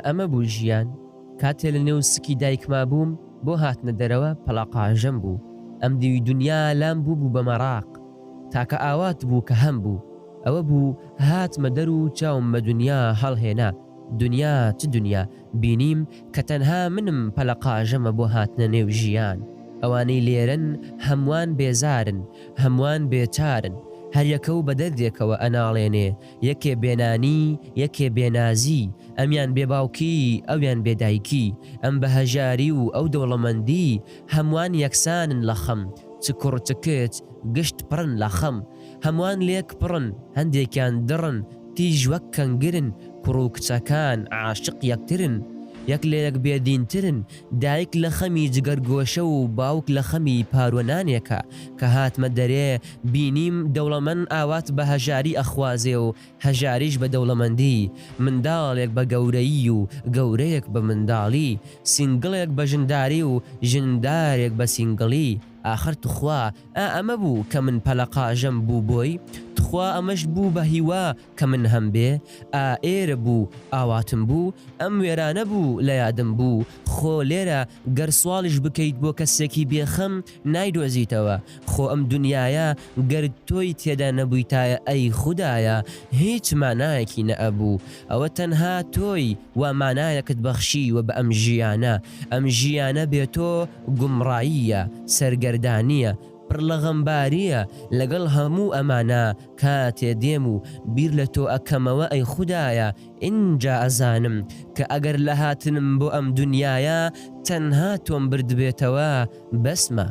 ئەمە بوو ژیان. کاتێ لە نێو سکی دایکما بووم بۆ هاتنە دەرەوە پەڵەقاژەم بوو. ئەم دیوی دنیا لام بوو بە مەڕاق، تاکە ئاوات بوو کە هەم بوو. ئەوە بوو هاتمە دەر و چاوم بە دنیا هەڵهێنا. دنیا چ دنیا بینیم کە تەنها منم پەلەقاژەمە بۆ هاتنە نێو ژیان. ئەوانەی لێرن هەمووان بێزارن، هەمووان بێچارن، هەر یەکە و بە دەردێکەوە ئەناڵێنێ، یەکێ بێنانی یەکێ بێنازی، ئەمیان بێباوکی ئەویان بێدایکی، ئەم بەهەژاری و ئەو دەوڵەمەندی، هەمووان یەکسانن لە خەم، چ کوڕ چ کچ گشت پڕن لە خەم، هەمووان لێک پڕن هەندێکیان دڕن، تیژ وەک کەنگرن، کوڕ و کچەکان عاشق یەکترن، یەک لە یەک بێدینترن، دایک لە خەمی جگەرگۆشە و باوک لە خەمی پارۆنانێکە. کە هاتمە دەرێ بینیم دەوڵەمەند ئاوات بە هەژاری ئەخوازێ و هەژاریش بە دەوڵەمەندی، منداڵێک بە گەورەیی و گەورەیەک بە منداڵی، سینگڵێک بە ژنداری و ژندارێک بە سینگڵی. ئاخر توخوا ئەمە بوو کە من پەلەقاژەم بوو بۆی، تخوا ئەمەش بوو بە هیوا کە من هەم بێ، ئێرە بوو ئاواتم بوو، ئەم وێرانە بوو لە یادم بوو. خۆ لێرە گەر سواڵش بکەیت بۆ کەسێکی بێخەم نایدۆزیتەوە. خۆ ئەم دنیاە گەر تۆی تێدا نەبوویتایە ئەی خودایە هیچ مانایەکی نەئەبوو. ئەوە تەنها تۆی وا مانایەکت بەخشی و بە ئەم ژیانە. ئەم ژیانە بێتۆ گومڕاییە، سەرگەردانیە، پڕ لە غەمباریە. لەگەڵ هەموو ئەمانە کاتێ دێم و بیر لە تۆ ئەکەمەوە ئەی خودایە، ئینجا ئەزانم کە ئەگەر لە هاتنم بۆ ئەم دنیاە تەنها تۆم بردبێتەوە بەسمە.